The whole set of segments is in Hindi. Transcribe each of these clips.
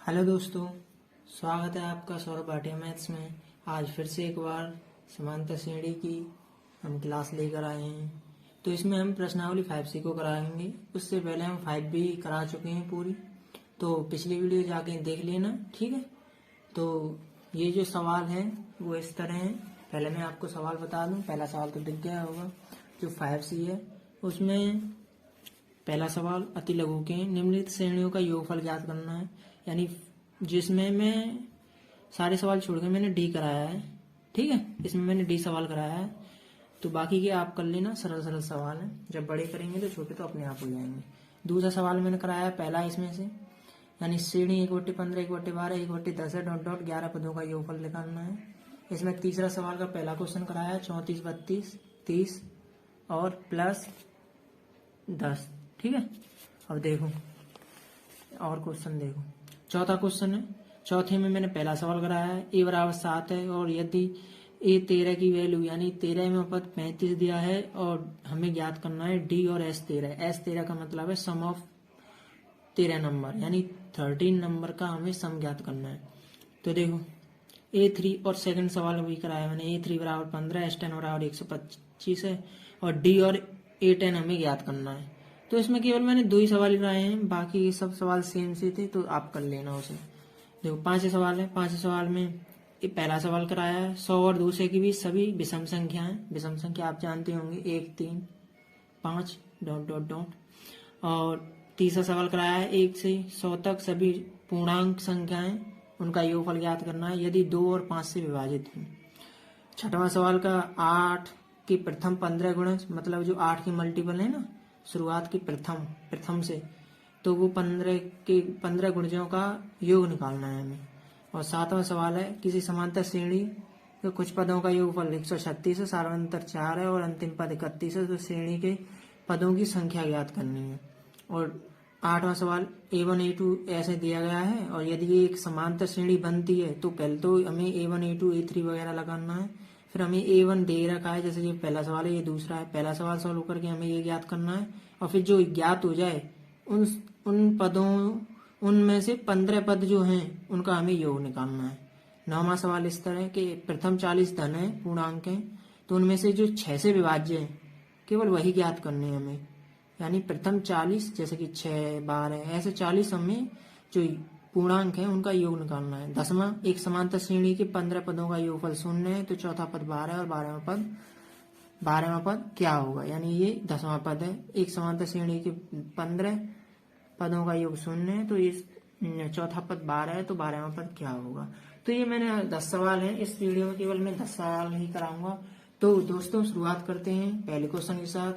हेलो दोस्तों, स्वागत है आपका सौरभ भाटिया मैथ्स में। आज फिर से एक बार समांतर श्रेणी की हम क्लास लेकर आए हैं। तो इसमें हम प्रश्नावली 5C को कराएंगे। उससे पहले हम 5B करा चुके हैं पूरी, तो पिछली वीडियो जाके देख लेना, ठीक है। तो ये जो सवाल है वो इस तरह है। पहले मैं आपको सवाल बता दूं। पहला सवाल तो दिख गया होगा, जो 5C है उसमें पहला सवाल अति लघु के निम्नलिखित श्रेणियों का योगफल ज्ञात करना है। यानी जिसमें मैं सारे सवाल छोड़ के मैंने डी कराया है, ठीक है। इसमें मैंने डी सवाल कराया है, तो बाकी के आप कर लेना। सरल सरल सवाल है, जब बड़े करेंगे तो छोटे तो अपने आप हो जाएंगे। दूसरा सवाल मैंने कराया है पहला इसमें से, यानी श्रेणी 1/15, 1/12, 1/10 डॉट डॉट 11 पदों का योगफल निकालना है। इसमें तीसरा सवाल का पहला क्वेश्चन कराया है 34, 32, 30 और प्लस 10, ठीक है। अब देखो और क्वेश्चन देखो। चौथा क्वेश्चन है, चौथे में मैंने पहला सवाल कराया है ए बराबर 7 है और यदि ए 13 की वैल्यू यानी 13 में पद 35 दिया है और हमें ज्ञात करना है डी और एस 13 का मतलब है सम ऑफ 13 नंबर, यानी 13 नंबर का हमें सम ज्ञात करना है। तो देखो A3 और सेकंड सवाल भी कराया मैंने। A3 बराबर 15, S10 बराबर 125 है और D और A10 हमें ज्ञात करना है। तो इसमें केवल मैंने 2 ही सवाल कराए हैं, बाकी सब सवाल सेम से थे, तो आप कर लेना उसे। देखो पांचवें सवाल है। पांचवें सवाल में ये पहला सवाल कराया है 100 और 200 के बीच सभी विषम संख्या है। विषम संख्या आप जानते होंगे 1, 3, 5 डॉट डॉट डॉट। और तीसरा सवाल कराया है 1 से 100 तक सभी पूर्णांक संख्याएं, उनका योगफल ज्ञात करना है यदि 2 और 5 से विभाजित हो। छठवां सवाल का 8 की प्रथम 15 गुणज, मतलब जो 8 की मल्टीपल है ना, शुरुआत की प्रथम से, तो वो 15 गुणजों का योग निकालना है हमें। और सातवां सवाल है किसी समांतर श्रेणी के कुछ पदों का योगफल 136 है, सार्वंतर 4 है और अंतिम पद 31 है, तो श्रेणी के पदों की संख्या ज्ञात करनी है। और आठवां सवाल A1 A2 ऐसे दिया गया है और यदि ये एक समांतर श्रेणी बनती है तो पहले तो हमें A1 A2 A3 वगैरह लगाना है। फिर हमें A1 दे रखा है, जैसे ये पहला सवाल है, ये दूसरा है। पहला सवाल सॉल्व करके हमें ये ज्ञात करना है और फिर जो ज्ञात हो जाए उन पदों उनमें से 15 पद जो हैं उनका हमें योग निकालना है। नौवां सवाल इस तरह के प्रथम 40 धन है, पूर्णांक है, तो उनमें से जो 6 से विभाज्य है केवल वही ज्ञात करने हैं हमें। यानी प्रथम 40 जैसे कि 6, 12 ऐसे 40 हमें जो पूर्णांक है उनका योग निकालना है। 10वां एक समांतर श्रेणी के 15 पदों का योगफल 0 है, तो चौथा पद 12 और 12वां पद क्या होगा, यानी ये 10वां पद है। एक समांतर श्रेणी के 15 पदों का योग 0 है, तो इस चौथा पद 12 है, तो 12वां पद क्या होगा। तो ये मैंने 10 सवाल है, इस वीडियो में केवल मैं 10 सवाल ही कराऊंगा। तो दोस्तों शुरुआत करते हैं पहले क्वेश्चन के साथ।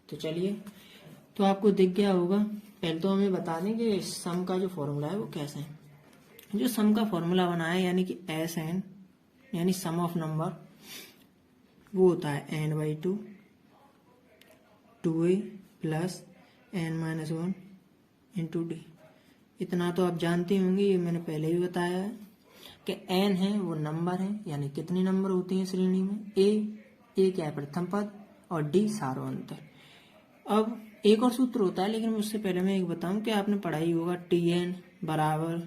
तो चलिए, तो आपको दिख गया होगा। पहले तो हमें बता दें कि सम का जो फॉर्मूला है वो कैसे है। जो सम का फॉर्मूला बना है यानी कि SN यानी सम ऑफ नंबर, वो होता है n/2 2a plus n-1 into D. इतना तो आप जानते होंगे, ये मैंने पहले भी बताया है कि n है वो नंबर है, यानी कितने नंबर होते हैं श्रेणी में। a क्या है प्रथम पद और d सार्वंतर। अब एक और सूत्र होता है, लेकिन उससे पहले मैं एक बताऊं कि आपने पढ़ाई होगा Tn बराबर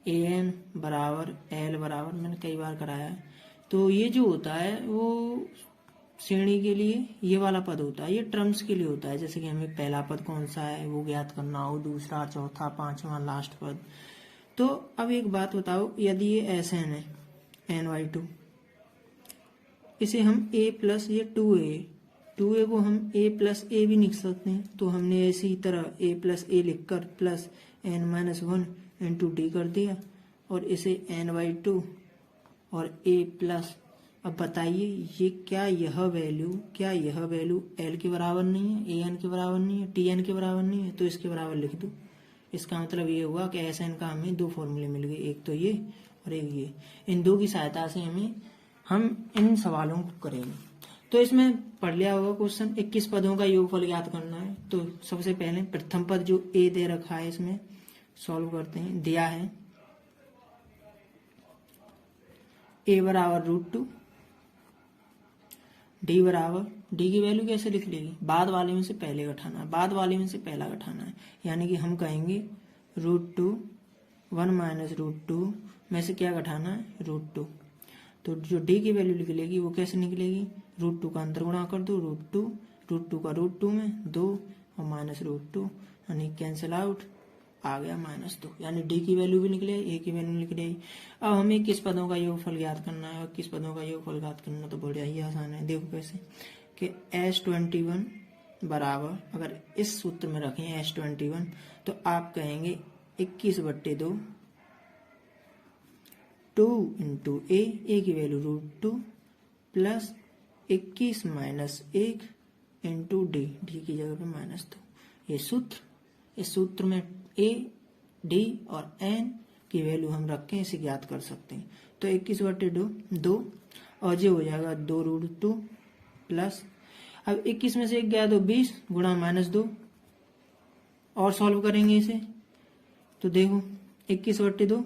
An बराबर L बराबर, मैंने कई बार कराया है। तो ये जो होता है वो श्रेणी के लिए ये वाला पद होता है, ये टर्म्स के लिए होता है। जैसे कि हमें पहला पद कौन सा है वो ज्ञात करना हो, दूसरा, चौथा, पांचवा, लास्ट पद। तो अब एक बात बताओ, यदि ये Sn है n/2, इसे हम a प्लस ये 2a को हम a प्लस a भी लिख सकते हैं। तो हमने इसी तरह a प्लस a लिखकर प्लस n-1 इंटू डी कर दिया और इसे n/2 और a प्लस। अब बताइए ये क्या यह वैल्यू l के बराबर नहीं है, an के बराबर नहीं है, tn के बराबर नहीं है, तो इसके बराबर लिख दो। इसका मतलब ये हुआ कि Sn का हमें 2 फॉर्मूले मिल गए, एक तो ये और एक ये। इन 2 की सहायता से हम इन सवालों को करेंगे। तो इसमें पढ़ लिया होगा क्वेश्चन 21 पदों का योगफल ज्ञात करना है। तो सबसे पहले प्रथम पद जो a दे रखा है इसमें सॉल्व करते हैं। दिया है a बराबर √2, d बराबर, d की वैल्यू कैसे लिख लेगी, बाद वाले में से पहले घटाना है, बाद वाले में से पहला घटाना है। यानी कि हम कहेंगे √2 1 माइनस √2 में से क्या घटाना है, √2। तो जो डी की वैल्यू निकलेगी वो कैसे निकलेगी, √2 का अंदर गुणा कर दो, √2 का √2 में 2 और माइनस √2 यानी कैंसिल आउट, आ गया -2। यानी डी की वैल्यू भी निकले, ए की वैल्यू निकले। अब हमें किस पदों का योगफल ज्ञात करना है, और किस पदों का योगफल ज्ञात करना तो बढ़िया ही आसान है। देखो कैसे कि S21 बराबर, अगर इस सूत्र में रखें S21 तो आप कहेंगे 21/2 2 इंटू ए की value √2 plus 21 minus 1 into D की जगह पे -2। ये सूत्र, इस सूत्र में ए, डी और एन की वैल्यू हम रख के इसे ज्ञात कर सकते हैं। तो 21/2 2 और ये हो जाएगा 2√2 प्लस, अब 21 में से 1 गया तो 20 गुणा -2 और सॉल्व करेंगे इसे तो देखो 21/2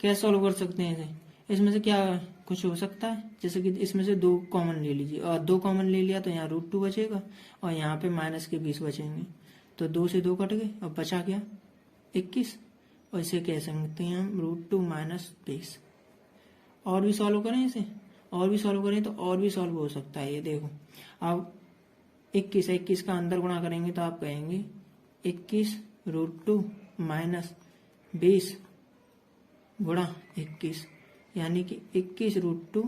कैसे सॉल्व कर सकते हैं इसे, इसमें से क्या कुछ हो सकता है, जैसे कि इसमें से 2 कॉमन ले लीजिए और 2 कॉमन ले लिया तो यहाँ √2 बचेगा और यहाँ पे माइनस के 20 बचेंगे, तो 2 से 2 कट गए और बचा क्या 21, और इसे कह सकते हैं हम √2 माइनस 20। और भी सॉल्व करें इसे, और भी सॉल्व करें तो और भी सॉल्व हो सकता है। ये देखो अब 21 का अंदर गुणा करेंगे तो आप कहेंगे 21 √2 माइनस 20 गुणा 21 यानी कि 21 √2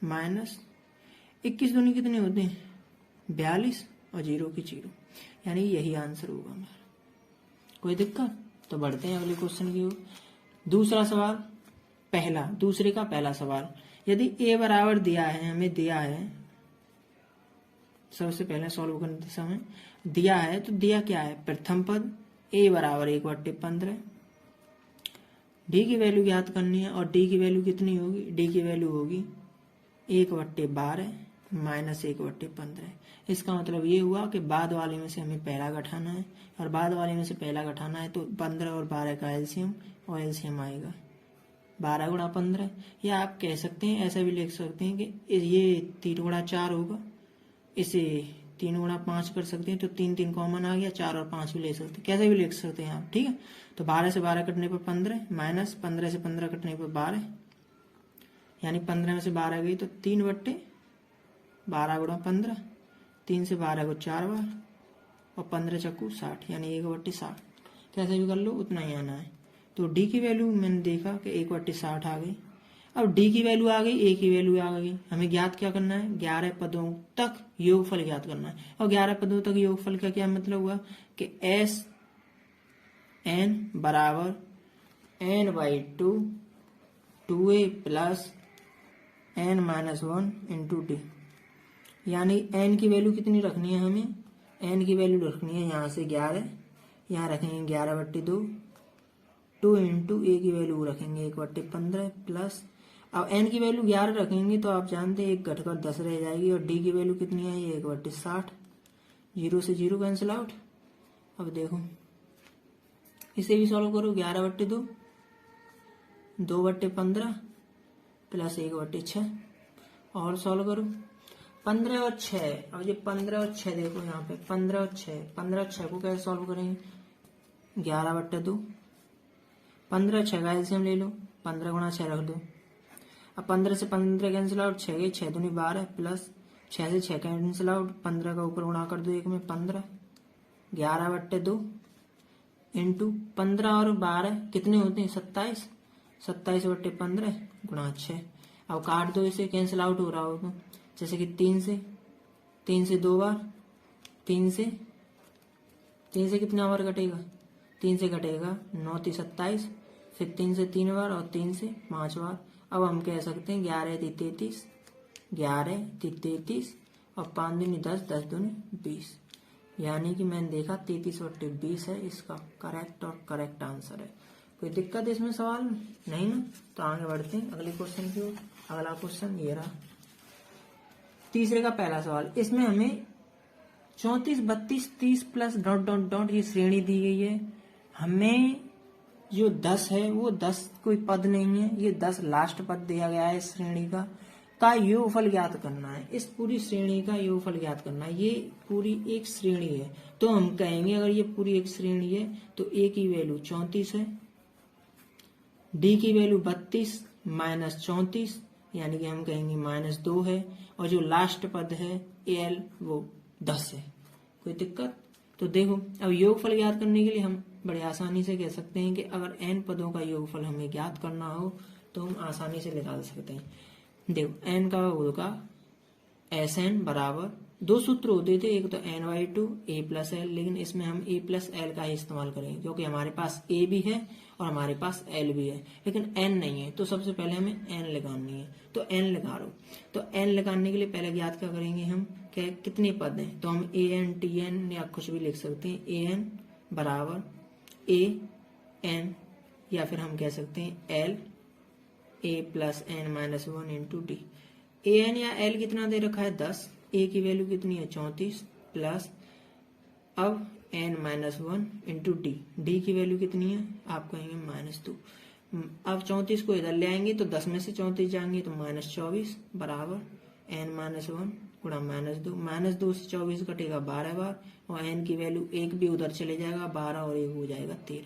माइनस 21 दूनी कितने होते हैं 42 और 0 की 0, यानी यही आंसर होगा हमारा। कोई दिक्कत, तो बढ़ते हैं अगले क्वेश्चन की ओर। दूसरा सवाल, दूसरे का पहला सवाल, यदि a बराबर दिया है, हमें दिया है, सबसे पहले सॉल्व करते समय दिया है, तो दिया क्या है, प्रथम पद a बराबर 1/15, डी की वैल्यू ज्ञात करनी है और डी की वैल्यू कितनी होगी, डी की वैल्यू होगी 1/12 माइनस 1/15। इसका मतलब ये हुआ कि बाद वाले में से हमें पहला घटाना है, और बाद वाले में से पहला घटाना है तो 15 और 12 का एलसीएम, और एलसीएम आएगा 12 गुणा 15, या आप कह सकते हैं ऐसा भी लिख सकते हैं कि ये 3 गुणा 4 होगा, इसे 3 गुणा 5 कर सकते हैं तो 3 कॉमन आ गया, 4 और 5 भी ले सकते हैं, कैसे भी लिख सकते हैं आप, ठीक है। तो 12 से 12 कटने पर 15 माइनस 15 से 15 कटने पर 12, यानी 15 में से 12 गई तो 3/12 गुणा 15, 3 से 12 को 4 बार और 15 चक्कू 60, यानी 1/60, कैसे भी कर लो उतना ही आना है। तो डी की वैल्यू मैंने देखा कि 1/60 आ गई। अब डी की वैल्यू आ गई, ए की वैल्यू आ गई, हमें ज्ञात क्या करना है, 11 पदों तक योगफल ज्ञात करना है। और 11 पदों तक योगफल का क्या मतलब हुआ कि एस एन बराबर n/2 2a plus n-1 into D, यानी n की वैल्यू कितनी रखनी है हमें, n की वैल्यू रखनी है यहाँ से 11, यहाँ रखेंगे 11/2, 2 इंटू ए की वैल्यू रखेंगे 1/15 प्लस, अब n की वैल्यू 11 रखेंगे तो आप जानते हैं 1 घटकर 10 रह जाएगी, और d की वैल्यू कितनी है, 1/60, 0 से 0 कैंसिल आउट। अब देखो इसे भी सॉल्व करो, 11/2 2/15 प्लस 1/6, और सॉल्व करो 15 और 6। अब ये 15 और 6 देखो यहाँ पे 15 और 6 को कैसे सॉल्व करेंगे, 11/2, 15 6 का एलसीएम ले लो, 15 गुणा 6 रख दो, अब 15 से 15 कैंसिल आउट, 6 गई 6 दूनी 12 प्लस 6 से 6 कैंसिल आउट, 15 का ऊपर गुणा कर दो 1 में 15, 11/2 इंटू 15 और 12 कितने होते हैं 27, 27/15 गुणा 6। अब काट दो इसे, कैंसिल आउट हो रहा होगा, जैसे कि 3 से 2 बार, 3 से कितना बार कटेगा, 3 से कटेगा 9 × 27, फिर 3 से 3 बार और 3 से 5 बार। अब हम कह सकते हैं 11 × 33 और 5 दूनी 10, 10 दूनी 20, यानी कि मैंने देखा 33/20 है इसका करेक्ट और करेक्ट आंसर है। कोई दिक्कत इसमें सवाल में नहीं ना, तो आगे बढ़ते हैं अगले क्वेश्चन की ओर। अगला क्वेश्चन ये रहा, तीसरे का पहला सवाल, इसमें हमें 34 32 30 प्लस ... ये श्रेणी दी गई है। हमें जो 10 है वो 10 कोई पद नहीं है, ये 10 लास्ट पद दिया गया है इस श्रेणी का। का योगफल ज्ञात करना है। इस पूरी श्रेणी का योगफल ज्ञात करना है। ये पूरी एक श्रेणी है, तो हम कहेंगे अगर ये पूरी एक श्रेणी है तो ए की वैल्यू 34 है, डी की वैल्यू 32 माइनस 34 यानी कि हम कहेंगे -2 है, और जो लास्ट पद है एल वो 10 है। कोई दिक्कत? तो देखो अब योगफल ज्ञात करने के लिए हम बड़े आसानी से कह सकते हैं कि अगर n पदों का योगफल हमें ज्ञात करना हो तो हम आसानी से निकाल सकते हैं। देखो n का होगा Sn बराबर, दो सूत्र होते थे, एक तो n/2 a प्लस एल, लेकिन इसमें हम a प्लस एल का ही इस्तेमाल करेंगे क्योंकि हमारे पास a भी है और हमारे पास l भी है, लेकिन n नहीं है। तो सबसे पहले हमें n निकालनी है, तो n निकाल लो। तो n निकालने के लिए पहले ज्ञात क्या करेंगे हम, क्या कितने पद हैं, तो हम an tn या कुछ भी लिख सकते हैं। an बराबर an या फिर हम कह सकते हैं l a plus n minus 1 into D. an या l कितना दे रखा है 10, a की वैल्यू कितनी है 34 प्लस अब n माइनस 1 इंटू डी की वैल्यू कितनी है आप कहेंगे -2। अब 34 को इधर ले आएंगे तो 10 में से 34 जाएंगे तो -24 बराबर n माइनस 1 गुणा -2 से 24 कटेगा 12 बार, और n की वैल्यू 1 भी उधर चले जाएगा, 12 और 1 हो जाएगा 13,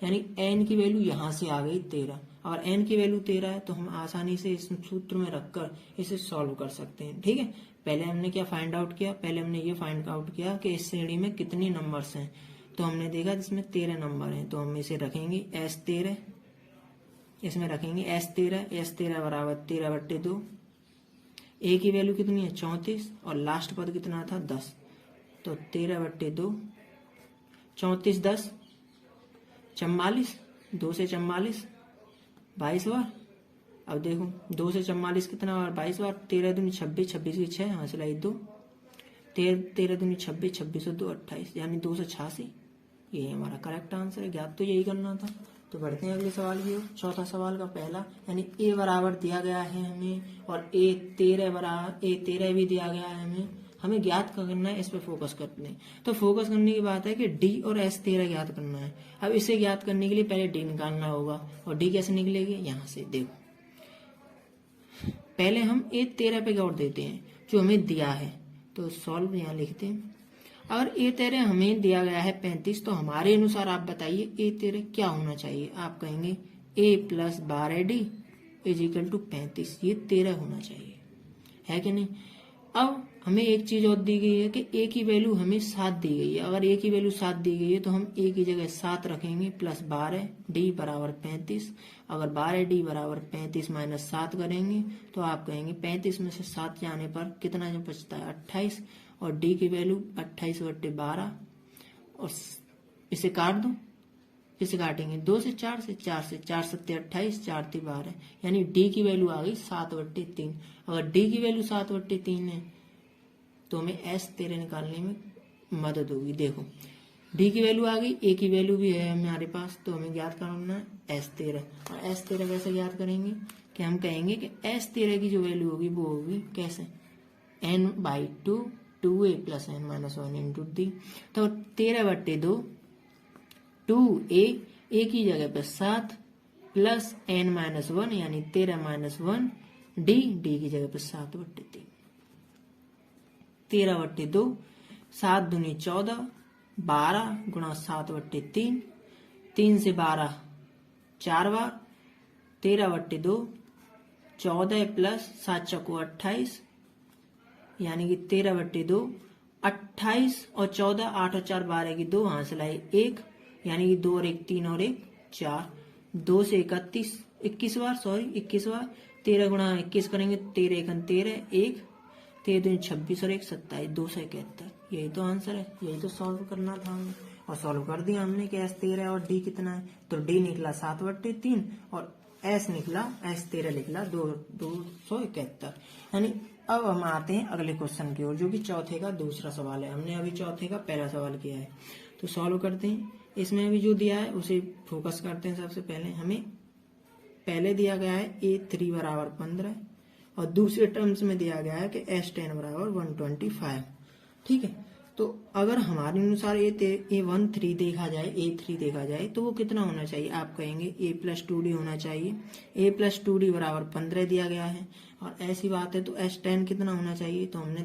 यानी n की वैल्यू यहाँ से आ गई 13। और n की वैल्यू 13 है तो हम आसानी से इस सूत्र में रखकर इसे सॉल्व कर सकते हैं। ठीक है, पहले हमने क्या फाइंड आउट किया, पहले हमने ये फाइंड आउट किया कि इस श्रेणी में कितने नंबर्स हैं, तो हमने देखा जिसमें 13 नंबर हैं, तो हम इसे रखेंगे S13, इसमें रखेंगे S13 बराबर 13/2, a की वैल्यू कितनी है 34 और लास्ट पद कितना था 10, तो 13/2, 34 10 44, 2 से 44 22 बार। अब देखो 2 से 44 कितना बार 22 बार, 13 दूनी 26, 26 की 6 यहाँ से लाई 2, 13 दूनी 26, 26 और 2 28, यानी 286। ये हमारा करेक्ट आंसर है, ज्ञात तो यही करना था। तो बढ़ते हैं अगले सवाल की ओर। चौथा सवाल का पहला, यानी a बराबर दिया गया है हमें, और a 13 भी दिया गया है हमें ज्ञात करना है, इस पे फोकस करते हैं। तो फोकस करने की बात है कि d और S13 ज्ञात करना है। अब इसे ज्ञात करने के लिए पहले d निकालना होगा, और d कैसे निकलेगी, यहाँ से देखो पहले हम a13 पे गौर देते हैं जो हमें दिया है, तो सॉल्व यहाँ लिखते हैं। अगर a13 हमें दिया गया है 35, तो हमारे अनुसार आप बताइए a13 क्या होना चाहिए। आप कहेंगे a plus 12d is equal to 35, ये 13 होना चाहिए, है कि नहीं। अब हमें एक चीज और दी गई है कि a की वैल्यू हमें 7 दी गई है। अगर a की वैल्यू 7 दी गई है तो हम a की जगह 7 रखेंगे प्लस 12d बराबर 35। अगर 12d बराबर 35 माइनस 7 करेंगे तो आप कहेंगे 35 में से 7 जाने पर कितना जो बचता है 28, और d की वैल्यू 28/12, और इसे काट दो, इसे काटेंगे 2 से 4 से 4 से 4 7 28, 4 3 12, यानी d की वैल्यू आ गई 7/3। अगर d की वैल्यू 7/3 है तो हमें S13 निकालने में मदद होगी। देखो d की वैल्यू आ गई, a की वैल्यू भी है हमारे पास, तो हमें ज्ञात करना है S13। और S13 कैसे ज्ञात करेंगे कि हम कहेंगे कि S13 की जो वैल्यू होगी वो होगी कैसे, n/2 2a plus n minus 1 into D. तो 13/2 2a की जगह पे 7 प्लस n माइनस 1 यानी 13 माइनस 1 d की जगह पे 7/3, 13/2, 7 दूनी 14, 12 गुणा 7/3, 3 से 12 4 बार, 13/2, 14 प्लस 7 चौको 28, यानी कि 13/2, 28 और 14, 8 और 4 12 की 2 हाथ से लाई 1, यानी कि 2 और 1 3 और 1 4, 2 से 21 बार, 21 बार, 13 गुणा 21 करेंगे 13 1 13, 1 13 दूनी 26 और 1 27, 271। यही तो आंसर है, यही तो सॉल्व करना था हमें, और सॉल्व कर दिया हमने कि S13 और d कितना है, तो d निकला 7/3 और S निकला S13 निकला 271। यानी अब हम आते हैं अगले क्वेश्चन की ओर, जो कि चौथे का दूसरा सवाल है। हमने अभी चौथे का पहला सवाल किया है, तो सॉल्व करते हैं। इसमें अभी जो दिया है उसे फोकस करते हैं। सबसे पहले हमें पहले दिया गया है a3 बराबर 15, और दूसरे टर्म्स में दिया गया है कि S10 बराबर 125। ठीक है, तो अगर हमारे अनुसार A13 देखा जाए, A3 देखा जाए तो वो कितना होना चाहिए? आप कहेंगे A+2D होना चाहिए। A+2D बराबर 15 दिया गया है। और ऐसी बात है तो S10 कितना होना चाहिए? तो हमने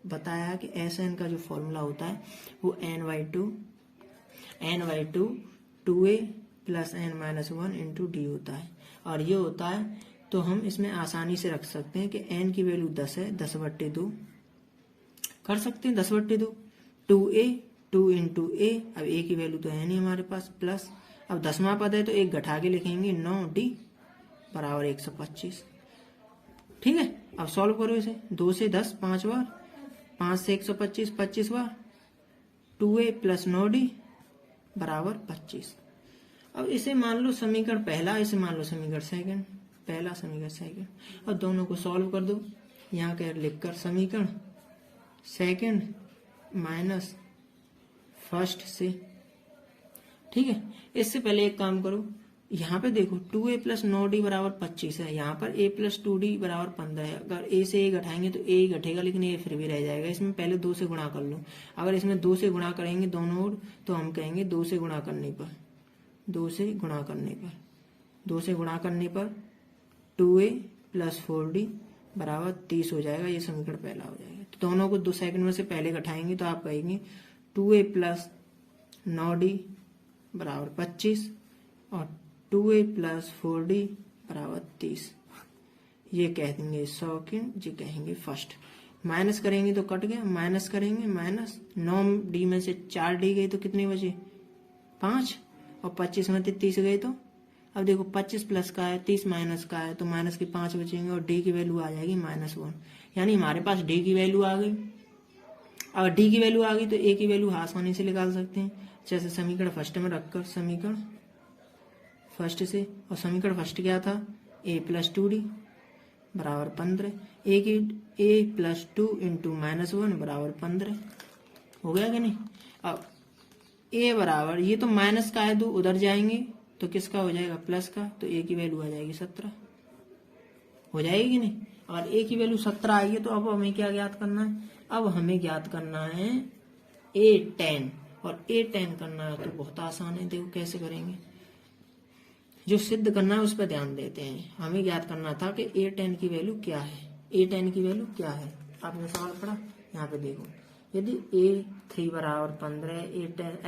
बताया कि Sn का जो फॉर्मूला होता है वो n/2 2a + n-1 into D होता है। और ये होता है, तो हम इसमें आसानी से रख सकते हैं कि n की वैल्यू 10 है, 10/2 कर सकते हैं, 10/2 2a 2 इंटू a, अब a की वैल्यू तो है नहीं हमारे पास, प्लस अब 10वां पद है तो एक घटा के लिखेंगे 9d बराबर 125। ठीक है, अब सॉल्व करो इसे। 2 से 10 5 बार, 5 से 125 25 बार, 2a + 9d बराबर 25। अब इसे मान लो समीकरण पहला, इसे मान लो समीकरण सेकंड, पहला समीकरण सेकंड, और दोनों को सॉल्व कर दो। यहाँ कर लिखकर समीकरण सेकंड माइनस फर्स्ट से। ठीक है, इससे पहले एक काम करो, यहाँ पे देखो 2a + 9d बराबर 25 है, यहाँ पर a + 2d बराबर 15 है। अगर a से a घटाएंगे तो a ही घटेगा, लेकिन a फिर भी रह जाएगा। इसमें पहले 2 से गुणा कर लो। अगर इसमें 2 से गुणा करेंगे दोनों ओर, तो हम कहेंगे 2 से गुणा करने पर 2 से गुणा करने पर 2a + 4d बराबर 30 हो जाएगा। ये समीकरण पहला हो जाएगा। तो दोनों को 2 सेकंड में से पहले घटाएंगे तो आप कहेंगे 2a + 9d बराबर 25 और 2a + 4d बराबर 30। ये कह देंगे सेकंड, जी कहेंगे फर्स्ट। माइनस करेंगे तो कट गया, माइनस करेंगे, माइनस 9d में से 4d गए तो कितने बचे? 5, और 25 में 30 गए तो अब देखो 25 प्लस का है, 30 माइनस का है, तो माइनस के 5 बचेंगे और d की वैल्यू आ जाएगी -1। यानी हमारे पास d की वैल्यू आ गई। अगर d की वैल्यू आ गई तो a की वैल्यू आसानी से निकाल सकते हैं। जैसे समीकरण फर्स्ट में रखकर समीकरण फर्स्ट से, और समीकरण फर्स्ट क्या था? a + 2d बराबर 15, a + 2 इंटू -1 बराबर 15 हो गया कि नहीं? अब a बराबर, ये तो माइनस का है, 2 उधर जाएंगे तो किसका हो जाएगा? प्लस का, तो a की वैल्यू आ जाएगी 17 हो जाएगी कि नहीं? और a की वैल्यू 17 आई है, तो अब हमें क्या ज्ञात करना है? अब हमें ज्ञात करना है A10, और A10 करना है तो बहुत आसान है। देखो कैसे करेंगे, जो सिद्ध करना है उस पर ध्यान देते हैं। हमें ज्ञात करना था कि A10 की वैल्यू क्या है। A10 की वैल्यू क्या है? आपने सवाल पढ़ा, यहाँ पे देखो, यदि A3 बराबर 15,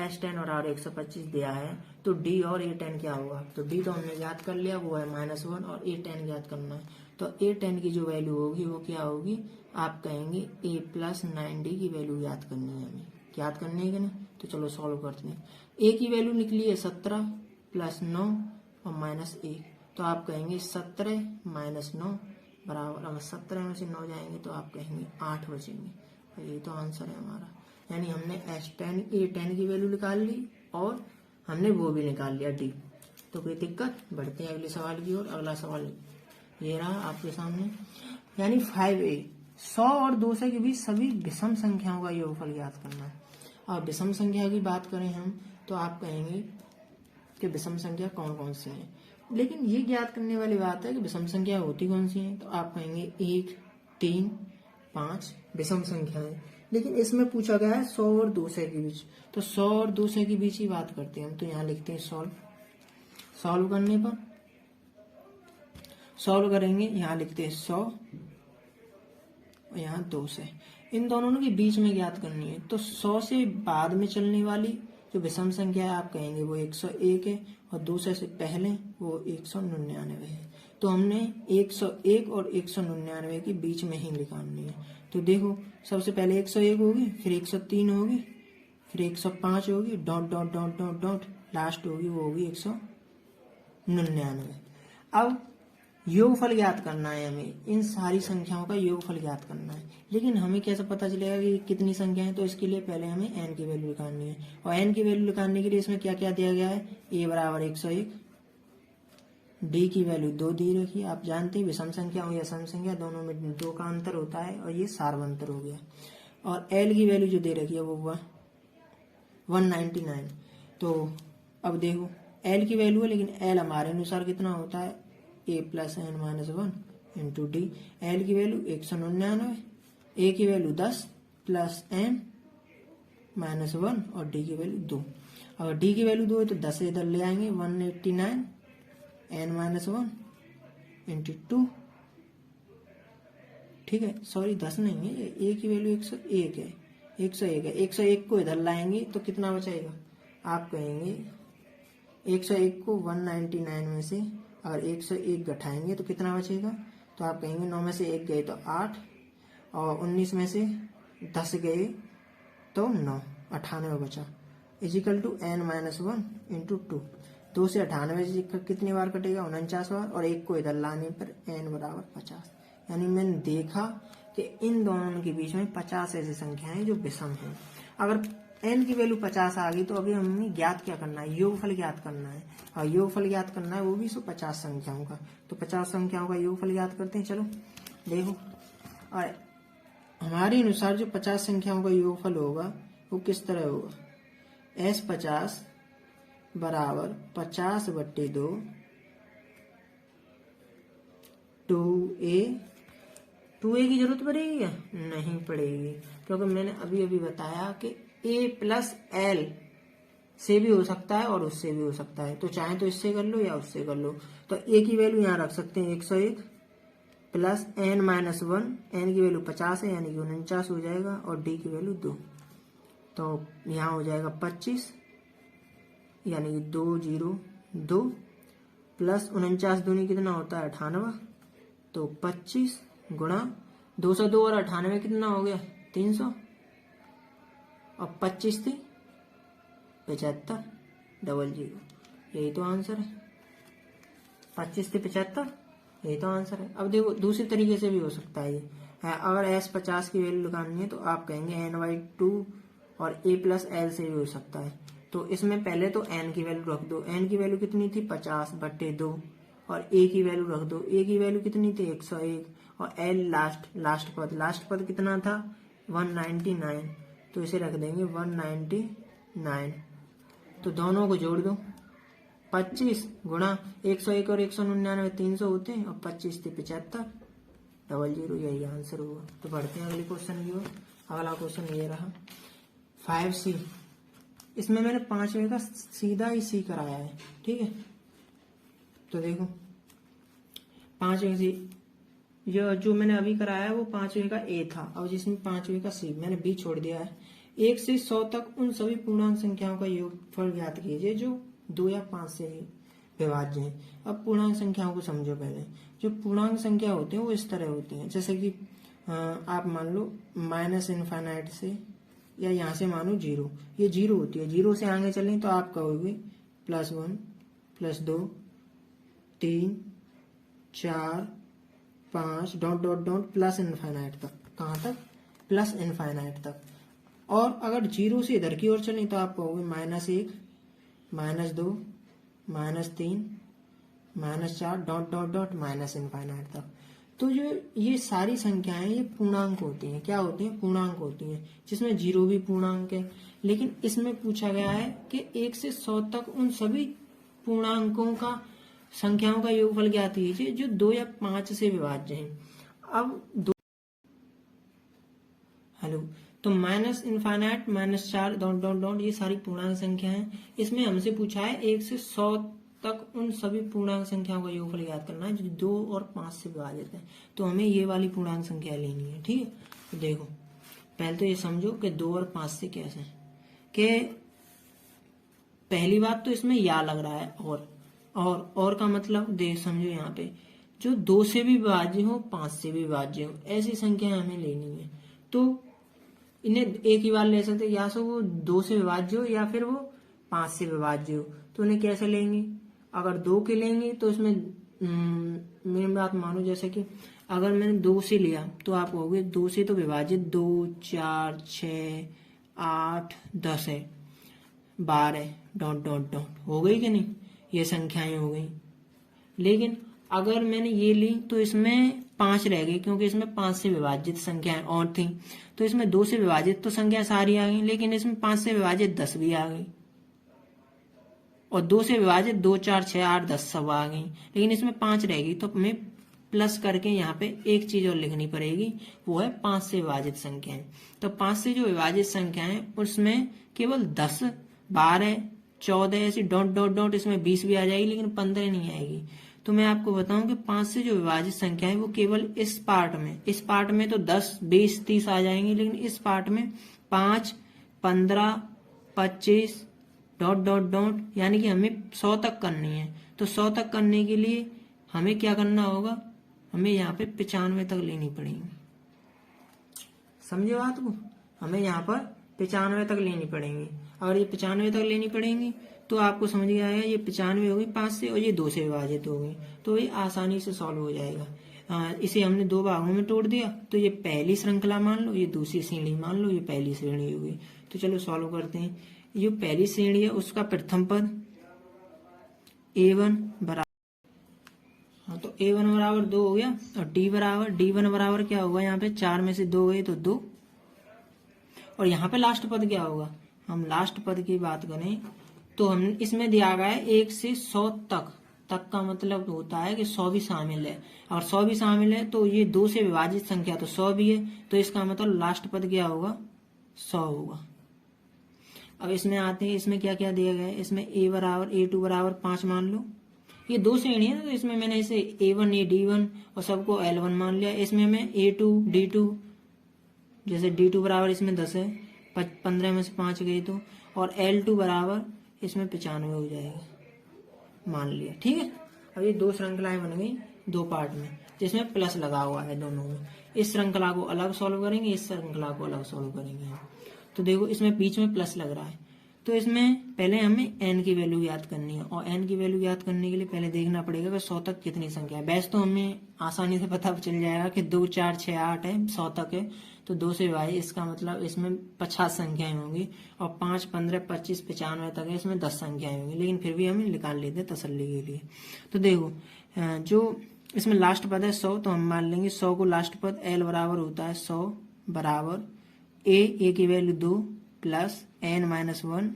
S10 बराबर 125 दिया है, तो D और A10 क्या होगा? तो D तो हमने ज्ञात कर लिया, वो है -1, और A10 ज्ञात करना है। तो A10 की जो वैल्यू होगी वो क्या होगी? आप कहेंगे A + 9D की वैल्यू ज्ञात करनी है, हमें ज्ञात करनी है कि नहीं? तो चलो सॉल्व करते हैं। A की वैल्यू निकली है 17 + 9 और -1, तो आप कहेंगे 17 - 9 बराबर, अगर 17 में से 9 जाएंगे तो आप कहेंगे 8 बचेंगे। ये तो आंसर है हमारा। यानी हमने A10 की वैल्यू निकाल ली और हमने वो भी निकाल लिया D। तो कोई दिक्कत? बढ़ते हैं अगले सवाल की ओर। अगला सवाल ये रहा आपके सामने, यानी 5A 100 और 200 के बीच सभी विषम संख्याओं का योगफल ज्ञात करना है। और विषम संख्या की बात करें हम, तो आप कहेंगे कि विषम संख्या कौन कौन सी है, लेकिन ये ज्ञात करने वाली बात है कि विषम संख्या होती कौन सी है। तो आप कहेंगे 1 3 5 विषम संख्या है, लेकिन इसमें पूछा गया है 100 और 200 के बीच, तो 100 और 200 के बीच ही बात करते हैं हम। तो यहाँ लिखते हैं सॉल्व करने पर सॉल्व करेंगे, यहाँ लिखते हैं 100 और यहाँ 200, इन दोनों के बीच में ज्ञात करनी है। तो 100 से बाद में चलने वाली जो विषम संख्या है आप कहेंगे वो 101 है, और 200 से पहले वो 199 है। तो हमने 101 और 199 के बीच में ही निकालनी है। तो देखो सबसे पहले 101 होगी, फिर 103 होगी, फिर 105 होगी, dot dot dot dot dot last होगी, वो होगी 199। अब योगफल ज्ञात करना है हमें, इन सारी संख्याओं का योगफल ज्ञात करना है। लेकिन हमें कैसे पता चलेगा कि कितनी संख्या है? तो इसके लिए पहले हमें n की वैल्यू निकालनी है, और n की वैल्यू निकालने के लिए इसमें क्या क्या दिया गया है? a बराबर 101, d की वैल्यू 2 दी रखी है। आप जानते हैं विषम संख्या हो या सम संख्या, दोनों में 2 का अंतर होता है, और ये सार्वंतर हो गया। और l की वैल्यू जो दे रखी है वो हुआ 199। तो अब देखो l की वैल्यू है, लेकिन l हमारे अनुसार कितना होता है? a + n-1 into D. L की वैल्यू 199, a की वैल्यू 10 + n -1 और डी की वैल्यू 2। अगर डी की वैल्यू 2 है तो 10 इधर ले आएंगे, 189 n-1 इंटू 2, ठीक है। सॉरी 10 नहीं है, ए की वैल्यू 101 है, 101 है। 101 को इधर लाएंगे तो कितना बचेगा, आप कहेंगे 101 को 199 में से अगर 101 घटाएंगे तो कितना बचेगा, तो आप कहेंगे 9 में से 1 गए तो 8 और 19 में से 10 गए तो 9, 98 बचा, इजिकल टू n-1 इंटू 2। 2 से 98 से कितनी बार कटेगा, 49 बार, और 1 को इधर लाने पर n बराबर 50। यानी मैंने देखा कि इन दोनों के बीच में 50 ऐसी संख्याएं जो विषम हैं। अगर n की वैल्यू 50 आ गई तो अभी हमें ज्ञात क्या करना है, योगफल ज्ञात करना है, और योगफल ज्ञात करना है वो भी 50 संख्याओं का। तो 50 संख्याओं का योगफल ज्ञात करते हैं। चलो देखो, और हमारे अनुसार जो 50 संख्याओं का योगफल होगा वो किस तरह होगा, S50 बराबर 50/2 2a की जरूरत पड़ेगी क्या, नहीं पड़ेगी, क्योंकि मैंने अभी अभी बताया कि a प्लस l से भी हो सकता है और उससे भी हो सकता है। तो चाहे तो इससे कर लो या उससे कर लो। तो a की वैल्यू यहाँ रख सकते हैं 101 प्लस n-1, n की वैल्यू 50 है यानी कि 49 हो जाएगा, और d की वैल्यू 2, तो यहाँ हो जाएगा 25 यानी कि 202 प्लस 49 दूनी कितना होता है 98, तो 25 गुणा 202 और 98 कितना हो गया 300, और 25 थी 75 00, यही तो आंसर है। 25 थी 75, यही तो आंसर है। अब देखो दूसरी तरीके से भी हो सकता है ये, अगर S50 की वैल्यू निकालनी है तो आप कहेंगे n/2 और a प्लस l से भी हो सकता है। तो इसमें पहले तो n की वैल्यू रख दो, n की वैल्यू कितनी थी 50/2, और a की वैल्यू रख दो, a की वैल्यू कितनी थी 101, और l लास्ट पद कितना था 199, तो इसे रख देंगे 199। तो दोनों को जोड़ दो, 25 गुणा 101 और 199 300 होते हैं, और 25 थे 75 00, यही आंसर होगा। तो बढ़ते हैं अगले क्वेश्चन की ओर। अगला क्वेश्चन ये रहा 5C। इसमें मैंने 5वें का सीधा ही C कराया है, ठीक है। तो देखो 5वें C जो मैंने अभी कराया है वो 5वें का A था, अब जिसमें 5वें का C मैंने B छोड़ दिया है। 1 से 100 तक उन सभी पूर्णांक संख्याओं का योगफल ज्ञात कीजिए जो 2 या 5 से विभाज्य है। अब पूर्णांक संख्याओं को समझो। पहले जो पूर्णांक संख्या होती है वो इस तरह होती है, जैसे कि आप मान लो -∞ से, या यहाँ से मानो 0, ये 0 होती है। 0 से आगे चलें तो आप कहोगे +1 +2 3 4 5 ... +∞ तक। कहाँ तक, +∞ तक। और अगर 0 से इधर की ओर चलें तो आप कहोगे -1 -2 -3 -4 ... ∞ तक। तो जो ये सारी संख्याएं ये पूर्णांक होती हैं। क्या होती हैं, पूर्णांक होती हैं, जिसमें 0 भी पूर्णांक है। लेकिन इसमें पूछा गया है कि 1 से 100 तक उन सभी पूर्णांकों का संख्याओं का योगफल ज्ञात कीजिए जो 2 या 5 से विभाज्य हैं। अब तो -∞ -4 ... ये सारी पूर्णांक संख्या हैं। इसमें हमसे पूछा है 1 से 100 तक उन सभी पूर्णांक संख्याओं का योगफल ज्ञात करना है जो 2 और 5 से विभाजित है। तो हमें ये वाली पूर्णांक संख्या लेनी है, ठीक है। तो देखो पहले तो ये समझो कि 2 और 5 से कैसे, कि पहली बात तो इसमें या लग रहा है, और का मतलब देख समझो, यहाँ पे जो 2 से भी विभाज्य हो 5 से भी विभाज्य हो ऐसी संख्या हमें लेनी है। तो इन्हें एक ही बार ले सकते, या तो वो 2 से विभाज्य हो या फिर वो 5 से विभाज्य हो। तो उन्हें कैसे लेंगे, अगर 2 के लेंगे तो इसमें मेरी बात मानो, जैसे कि अगर मैंने 2 से लिया तो आप कहोगे 2 से तो विभाजित 2 4 6 8 10 है, 12 ... हो गई कि नहीं, ये संख्याएं हो गई। लेकिन अगर मैंने ये ली तो इसमें 5 रह गई, क्योंकि इसमें 5 से विभाजित संख्याएं और थी। तो इसमें 2 से विभाजित तो संख्या सारी आ गई, लेकिन इसमें 5 से विभाजित 10 भी आ गई, और 2 से विभाजित 2 4 6 8 10 सब आ गई। लेकिन इसमें 5 रह गई, तो हमें प्लस करके यहाँ पे एक चीज और लिखनी पड़ेगी, वो है 5 से विभाजित संख्याएं। तो 5 से जो विभाजित संख्या है उसमें केवल 10, 12, 14 ऐसी डॉट डॉट डॉट, इसमें 20 भी आ जाएगी लेकिन 15 नहीं आएगी। तो मैं आपको बताऊं कि 5 से जो विभाजित संख्या है वो केवल इस पार्ट में तो 10, 20, 30 आ जाएंगे, लेकिन इस पार्ट में 5, 15, 25 डॉट डॉट डॉट, यानी कि हमें 100 तक करनी है। तो 100 तक करने के लिए हमें क्या करना होगा, हमें यहाँ पे 95 तक लेनी पड़ेगी। समझे बात को, हमें यहाँ पर 95 तक लेनी पड़ेंगी। अगर ये 95 तक लेनी पड़ेंगी तो आपको समझ गया है, ये 95 होगी 5 से और ये 2 से विभाजित होगी, तो ये आसानी से सॉल्व हो जाएगा। इसे हमने 2 भागों में तोड़ दिया, तो ये पहली श्रृंखला मान लो, ये दूसरी श्रेणी मान लो, ये पहली श्रेणी होगी। तो चलो सॉल्व करते हैं। ये पहली श्रेणी है उसका प्रथम पद a1 बराबर, हाँ तो a1 बराबर 2 हो गया, और d1 बराबर क्या होगा, यहाँ पे 4 में से 2 गए तो 2, और यहाँ पे लास्ट पद क्या होगा, हम लास्ट पद की बात करें तो हम इसमें दिया गया है 1 से 100 तक का मतलब होता है कि 100 भी शामिल है, और 100 भी शामिल है तो ये 2 से विभाजित संख्या तो 100 भी है, तो इसका मतलब लास्ट पद क्या होगा, 100 होगा। अब इसमें आते हैं, इसमें क्या क्या दिया गया है, इसमें a2 बराबर 5 मान लो, ये 2 श्रेणी है ना, तो इसमें मैंने इसे a1 d1 और सबको l1 मान लिया। इसमें मैं a2 d2, जैसे d2 बराबर इसमें 10 है, 15 में से 5 गए तो, और l2 बराबर इसमें 95 हो जाएगा, मान लिया। ठीक है, अब ये 2 श्रृंखलाएं बन गई 2 पार्ट में, जिसमें प्लस लगा हुआ है दोनों में। इस श्रृंखला को अलग सॉल्व करेंगे, इस श्रृंखला को अलग सॉल्व करेंगे हम। तो देखो इसमें बीच में प्लस लग रहा है, तो इसमें पहले हमें n की वैल्यू याद करनी है, और n की वैल्यू याद करने के लिए पहले देखना पड़ेगा कि 100 तक कितनी संख्या है। वैसे तो हमें आसानी से पता चल जाएगा कि 2, 4, 6, 8 है, 100 तक है, तो 2 से विभाजित, इसका मतलब इसमें 50 संख्याएं होंगी, और 5, 15, 25, 95 तक है, इसमें 10 संख्याएं होंगी, लेकिन फिर भी हमें निकाल लेते हैं तसल्ली के लिए। तो देखो जो इसमें लास्ट पद है 100, तो हम मान लेंगे 100 को लास्ट पद l बराबर होता है 100 बराबर a की value 2 plus n-1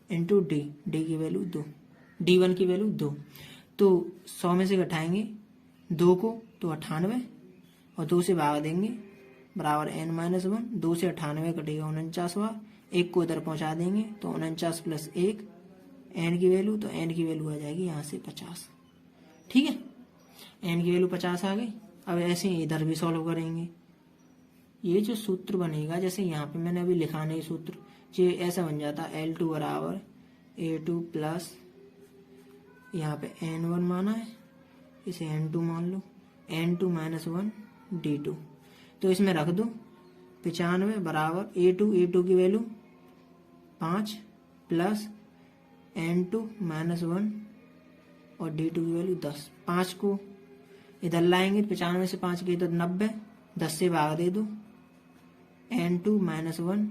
into D की वैल्यू 2, d1 की वैल्यू 2। तो 100 में से घटाएंगे 2 को तो 98, और 2 से भाग देंगे बराबर n-1, 2 से 98 कटेगा 49 बार, 1 को इधर पहुंचा देंगे तो 49 प्लस 1 n की वैल्यू, तो n की वैल्यू आ जाएगी यहाँ से 50। ठीक है, n की वैल्यू 50 आ गई। अब ऐसे ही इधर भी सॉल्व करेंगे। ये जो सूत्र बनेगा, जैसे यहाँ पे मैंने अभी लिखा नहीं सूत्र, ये ऐसा बन जाता है L2 बराबर A2 प्लस, यहाँ पे N1 माना है, इसे N2 मान लो, N2-1 D2। तो इसमें रख दो 95 बराबर A2 की वैल्यू 5 प्लस N2-1 और D2 की वैल्यू 10। 5 को इधर लाएंगे, 95 से 5 गए तो 90, 10 से भाग दे दो, N2-1,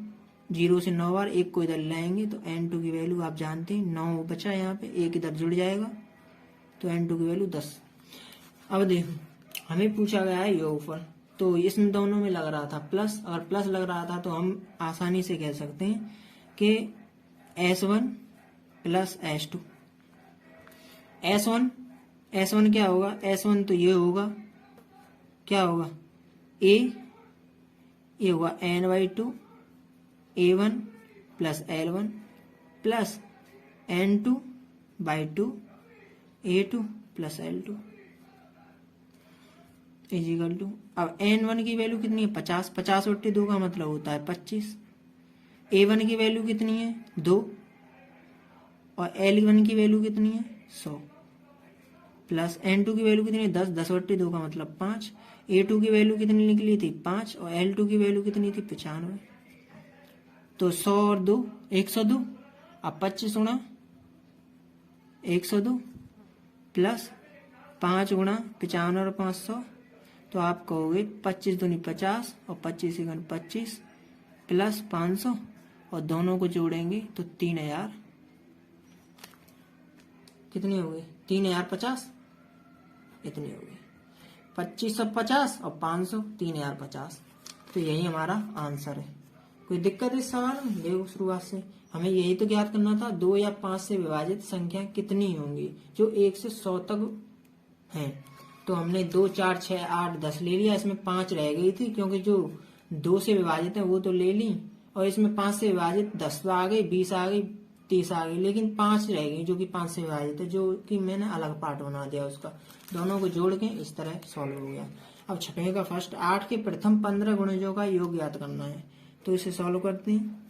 0 से 9 बार, 1 को इधर लाएंगे तो N2 की वैल्यू आप जानते हैं 9 बचा, यहाँ पे 1 इधर जुड़ जाएगा, तो N2 की वैल्यू 10। अब देखो हमें पूछा गया है योगफल, तो इसमें दोनों में लग रहा था प्लस, अगर प्लस लग रहा था तो हम आसानी से कह सकते हैं कि S1 प्लस S2। S1 क्या होगा, S1 तो ये होगा, क्या होगा, ये होगा n/2 A1 plus L1 plus n2/2 A2 plus L2 equal to, अब n1 की वैल्यू कितनी है 50, 50/2 का मतलब होता है 25। A1 की वैल्यू कितनी है 2, और L1 की वैल्यू कितनी है 100, प्लस n2 की वैल्यू कितनी है 10, 10/2 का मतलब 5। A2 की वैल्यू कितनी निकली थी 5, और L2 की वैल्यू कितनी थी 95। तो 100 और 2 102, अब 25 गुणा 102 प्लस 5 गुणा 95 और 500, तो आप कहोगे 25 दूनी 50 और 25 गुना 25 प्लस 500, और दोनों को जोड़ेंगे तो 3000 कितने हो गए, 3050 इतने हो गए, 2550 और 500 3050। तो यही हमारा आंसर है। कोई दिक्कत इस सवाल में? देखो शुरुआत से हमें यही तो ज्ञात करना था, 2 या 5 से विभाजित संख्या कितनी होंगी जो 1 से 100 तक हैं। तो हमने 2, 4, 6, 8, 10 ले लिया। इसमें 5 रह गई थी क्योंकि जो 2 से विभाजित है वो तो ले ली, और इसमें 5 से विभाजित 10 आ गई, 20 आ गई, 30 आ गई, लेकिन 5 रह गई जो कि 5 से विभाजित है, जो कि मैंने अलग पार्ट बना दिया उसका। दोनों को जोड़ के इस तरह सॉल्व हो गया। अब छठवें का फर्स्ट, 8 के प्रथम 15 गुणजों का योग ज्ञात करना है। तो इसे सॉल्व करते हैं।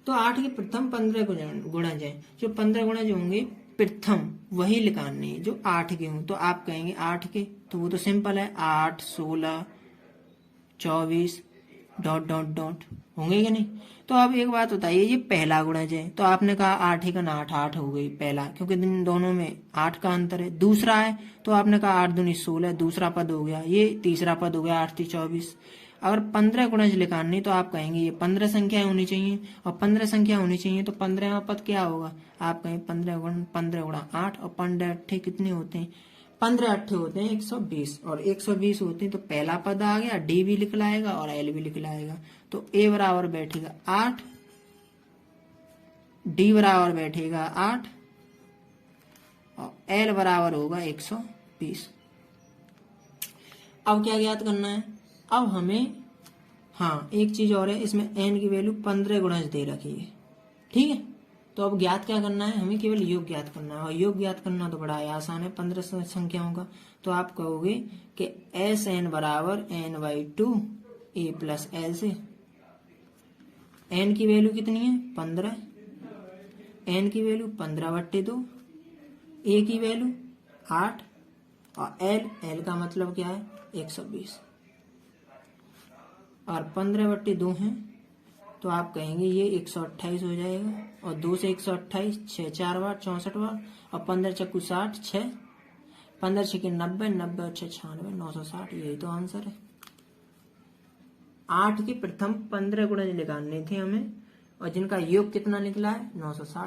तो 8 के प्रथम 15 गुणज है, जो 15 गुणज होंगे प्रथम वही निकालने हैं जो 8 के हों। तो आप कहेंगे 8 के, तो वो तो सिंपल है, 8, 16, 24 डॉट डॉट डॉट होंगे कि नहीं। तो अब एक बात बताइए, ये पहला गुणज है, तो आपने कहा 8 1 8, 8 हो गई पहला, क्योंकि इन दोनों में 8 का अंतर है। दूसरा है तो आपने कहा 8 दूनी 16, दूसरा पद हो गया। ये तीसरा पद हो गया 8 3 24। अगर 15 गुणज निकालनी तो आप कहेंगे ये 15 संख्या होनी चाहिए, और 15 संख्या होनी चाहिए तो 15वां पद क्या होगा। आप कहेंगे 15 गुणा 8, और 15 अट्ठे कितने होते हैं, 15 अट्ठे होते हैं 120, और 120 होते हैं। तो पहला पद आ गया, डी भी लिख लाएगा और एल भी लिख लाएगा। तो ए बराबर बैठेगा 8, डी बराबर बैठेगा 8, और एल बराबर होगा 120। अब क्या ज्ञात करना है, अब हमें हाँ एक चीज और है, इसमें एन की वैल्यू 15 गुणज दे रखी है, ठीक है। तो अब ज्ञात क्या करना है, हमें केवल योग ज्ञात करना है, और योग ज्ञात करना तो बड़ा आसान है 15 संख्याओं का। तो आप कहोगे कि एस एन बराबर n/2 a प्लस एल से एन की वैल्यू कितनी है 15, एन की वैल्यू 15/2, ए की वैल्यू 8, और एल का मतलब क्या है 120, और 15/2 है तो आप कहेंगे ये 128 हो जाएगा, और 2 से 128, 6 4 बार 64 बार, और 15 चक्कू 60, 6 15 6 90, 90 और 6 96, 960। यही तो आंसर है। 8 के प्रथम 15 गुणज निकालने थे हमें, और जिनका योग कितना निकला है 960।